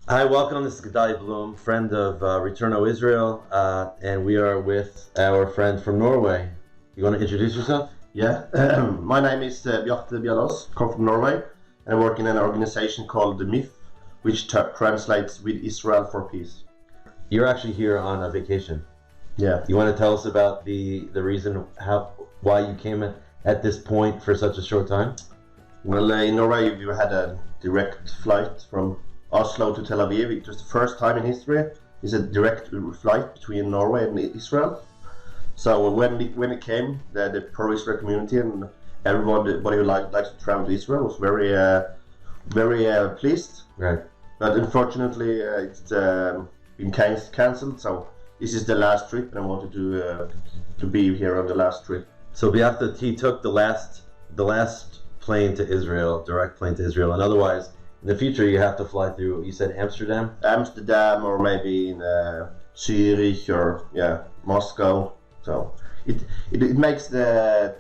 Hi, welcome. This is Bjarte Bjellås, friend of Return O Israel, and we are with our friend from Norway. You want to introduce yourself? Yeah, my name is Bjarte Bjellås, come from Norway, and I work in an organization called the MIF, which translates with Israel for Peace. You're actually here on a vacation. Yeah. You want to tell us about the reason why you came at this point for such a short time? Well, in Norway we had a direct flight from Oslo to Tel Aviv. It was the first time in history it's a direct flight between Norway and Israel. So when it came, the pro-Israel community and everybody who likes to travel to Israel was very pleased. Right. But unfortunately, it's been cancelled. So this is the last trip, and I wanted to be here on the last trip. So Bjarte, he took the last plane to Israel, direct plane to Israel, and otherwise in the future you have to fly through. You said Amsterdam. Amsterdam, or maybe in Zurich, or Moscow. So it makes the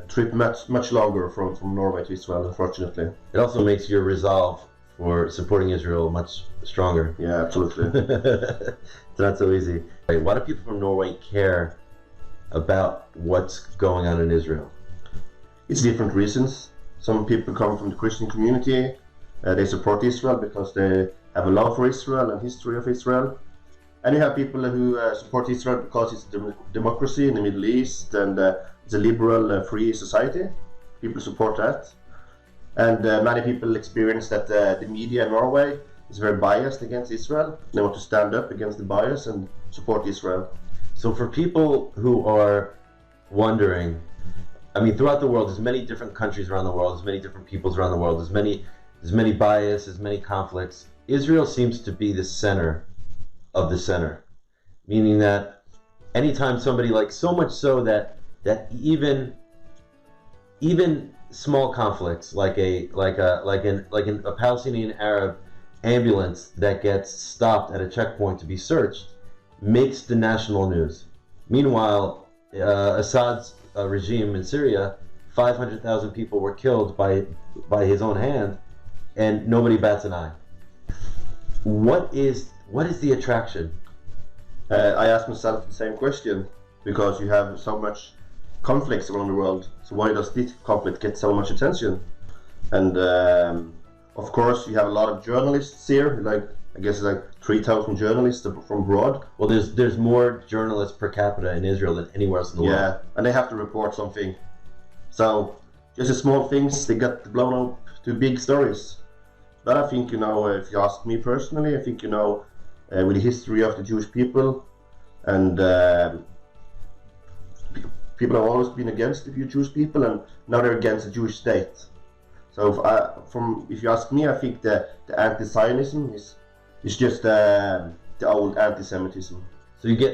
trip much longer from Norway to Israel, unfortunately. It also makes your resolve for supporting Israel much stronger. Yeah, absolutely. It's not so easy. Why do people from Norway care about what's going on in Israel? It's different reasons. Some people come from the Christian community. They support Israel because they have a love for Israel and history of Israel. And you have people who support Israel because it's a democracy in the Middle East, and it's a liberal, free society. People support that. And many people experience that the media in Norway is very biased against Israel. They want to stand up against the bias and support Israel. So for people who are wondering, I mean, throughout the world, there's many different countries around the world, there's many different peoples around the world, there's many bias, there's many conflicts. Israel seems to be the center of the center, meaning that anytime somebody, like, so much so that even small conflicts, like a Palestinian Arab ambulance that gets stopped at a checkpoint to be searched, makes the national news. Meanwhile, Assad's regime in Syria, 500,000 people were killed by his own hand, and nobody bats an eye. What is the attraction? I asked myself the same question, because you have so much conflicts around the world. So why does this conflict get so much attention? And of course, you have a lot of journalists here. I guess 3,000 journalists from abroad. Well, there's more journalists per capita in Israel than anywhere else in the world. Yeah, and they have to report something. So just the small things, they get blown up to big stories. But I think, if you ask me personally, I think, with the history of the Jewish people, and people have always been against the Jewish people, and now they're against the Jewish state. So if you ask me, I think the anti-Zionism is just the old antisemitism.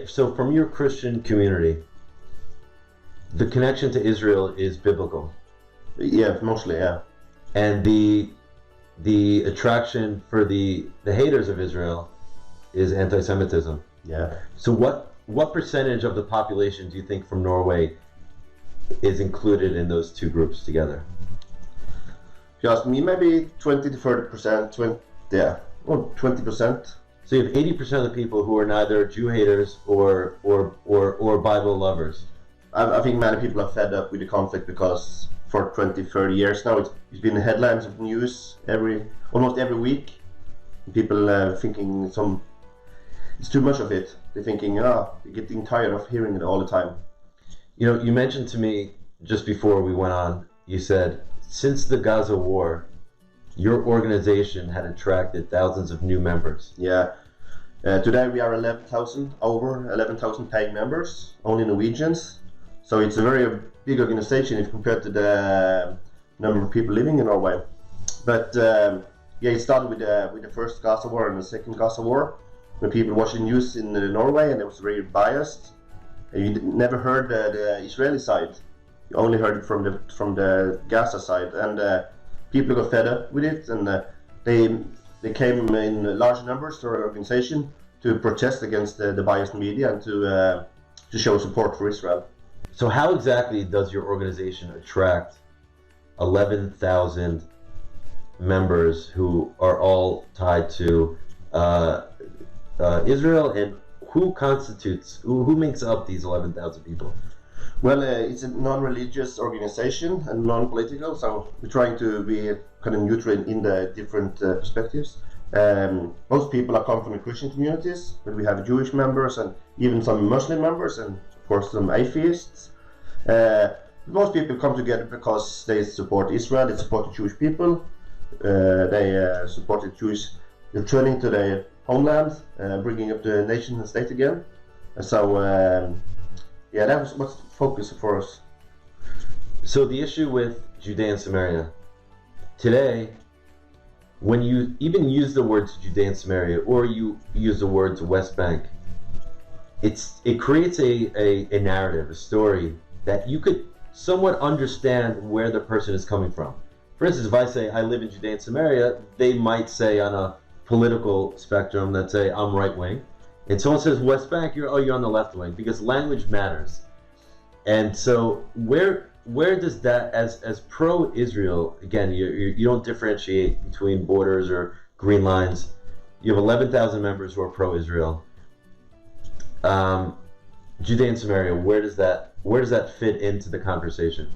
So from your Christian community, the connection to Israel is biblical. Yeah, mostly, yeah. And the attraction for the haters of Israel is anti-Semitism. Yeah. So what percentage of the population do you think from Norway is included in those two groups together? If you ask me, maybe 20 to 30%, 20%. So you have 80% of the people who are neither Jew haters or Bible lovers. I think many people are fed up with the conflict, because for 20, 30 years now it's been the headlines of news almost every week. People thinking it's too much of it. They're thinking, they're getting tired of hearing it all the time. You mentioned to me just before we went on, you said, since the Gaza war, your organization had attracted thousands of new members. Yeah. Today we are over 11,000 paying members, only Norwegians. So it's a very big organization if compared to the number of people living in Norway. But it started with the first Gaza war and the second Gaza war, when people watching news in Norway, and it was very biased. And you never heard the Israeli side. You only heard it from the Gaza side, and people got fed up with it, and they came in large numbers to our organization to protest against the biased media and to show support for Israel. So how exactly does your organization attract 11,000 members who are all tied to Israel, and who makes up these 11,000 people? Well, it's a non-religious organization and non-political, so we're trying to be kind of neutral in the different perspectives. Most people are come from the Christian communities, but we have Jewish members and even some Muslim members, and of course some atheists. Most people come together because they support Israel, they support the Jewish people, they support the Jewish returning to their homeland, bringing up the nation and state again. And so, yeah, that was what's the focus for us. So the issue with Judea Samaria today, when you even use the words Judea Samaria or you use the words West Bank, it creates a narrative, a story that you could somewhat understand where the person is coming from. For instance, if I say I live in Judea Samaria, they might say on a political spectrum that say I'm right wing, and someone says West Bank, you're on the left wing, because language matters. And so where does that, as pro-Israel, again, you don't differentiate between borders or green lines. You have 11,000 members who are pro-Israel. Judea and Samaria, where does that fit into the conversation?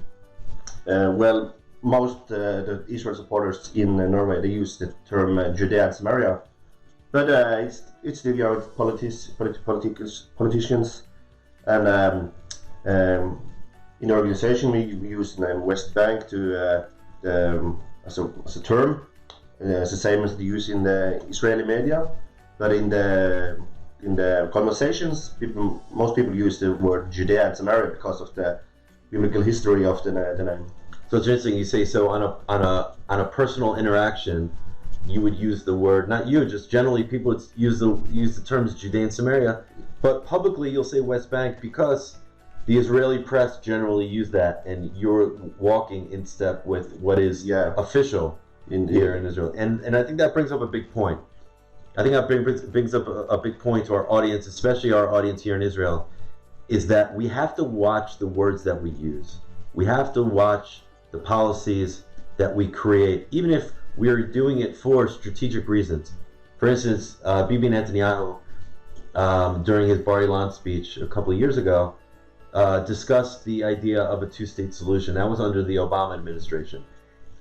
Well, most the Israel supporters in Norway, they use the term Judea and Samaria, but it's the politicians, and in the organization we use the West Bank to as a term. It's the same as they use in the Israeli media, but in the conversations, most people use the word Judea and Samaria because of the biblical history of the name. So it's interesting you say so on a personal interaction, you would use the word, not you, just generally people would use the terms Judea and Samaria, but publicly you'll say West Bank because the Israeli press generally use that, and you're walking in step with what is official here in Israel. And I think that brings up a big point. I think that brings up a big point to our audience, especially our audience here in Israel, is that we have to watch the words that we use. We have to watch the policies that we create, even if we're doing it for strategic reasons. For instance, Bibi Netanyahu, during his Bar Ilan speech a couple of years ago, discussed the idea of a two-state solution. That was under the Obama administration.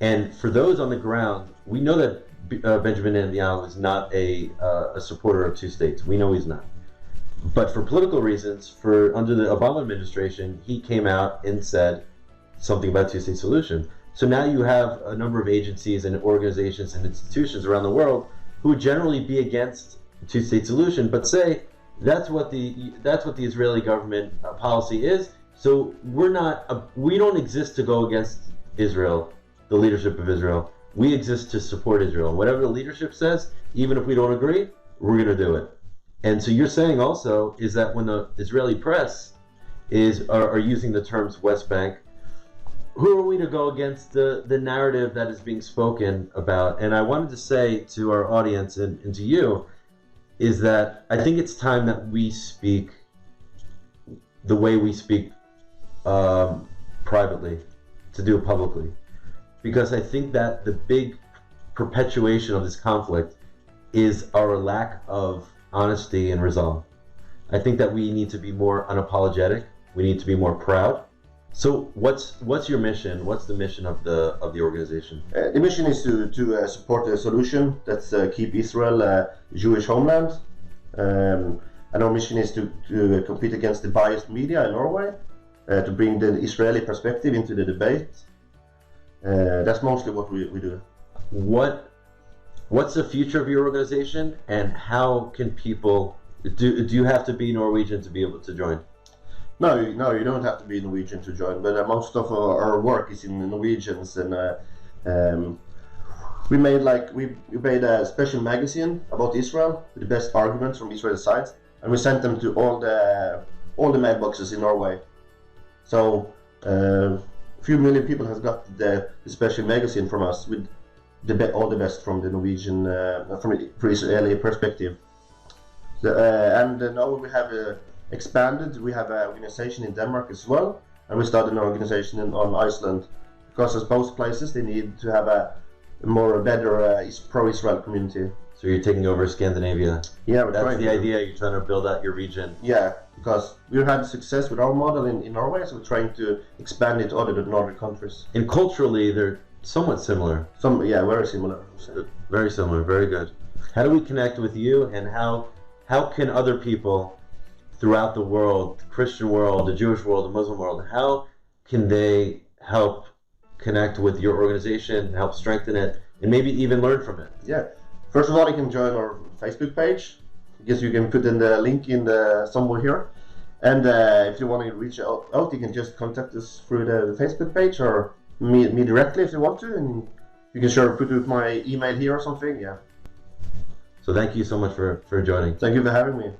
And for those on the ground, we know that Benjamin Netanyahu is not a supporter of two states. We know he's not. But for political reasons, under the Obama administration, he came out and said something about two-state solution. So now you have a number of agencies and organizations and institutions around the world who would generally be against the two-state solution, but say that's what the Israeli government policy is. So we don't exist to go against Israel, the leadership of Israel. We exist to support Israel. Whatever the leadership says, even if we don't agree, we're going to do it. And so you're saying also is that when the Israeli press are using the terms West Bank, who are we to go against the narrative that is being spoken about? And I wanted to say to our audience and to you is that I think it's time that we speak the way we speak privately, to do it publicly. Because I think that the big perpetuation of this conflict is our lack of honesty and resolve. I think that we need to be more unapologetic. We need to be more proud. So what's your mission? What's the mission of the organization? The mission is to support a solution that's keep Israel a Jewish homeland. And our mission is to compete against the biased media in Norway, to bring the Israeli perspective into the debate. That's mostly what we do. What's the future of your organization, and how can people do you have to be Norwegian to be able to join? No, you don't have to be Norwegian to join, but most of our work is in Norwegians, and we made a special magazine about Israel with the best arguments from Israel's side, and we sent them to all the mailboxes in Norway. So a few million people has got the special magazine from us with all the best from the Norwegian, from the Israeli perspective. And now we have expanded. We have an organization in Denmark as well, and we started an organization on Iceland, because as both places they need to have a more better pro-Israel community. So you're taking over Scandinavia. Yeah, we're That's trying the to. idea. You're trying to build out your region. Yeah, because we've had success with our model in Norway, so we're trying to expand it to other Nordic countries. And culturally, they're somewhat similar. Very similar. Very similar. Very good. How do we connect with you, and how can other people throughout the world, the Christian world, the Jewish world, the Muslim world, how can they help connect with your organization, help strengthen it, and maybe even learn from it? Yeah. First of all, you can join our Facebook page. I guess you can put in the link in somewhere here. And if you want to reach out, you can just contact us through the Facebook page, or me directly if you want to. And you can sure put my email here or something. Yeah. So thank you so much for joining. Thank you for having me.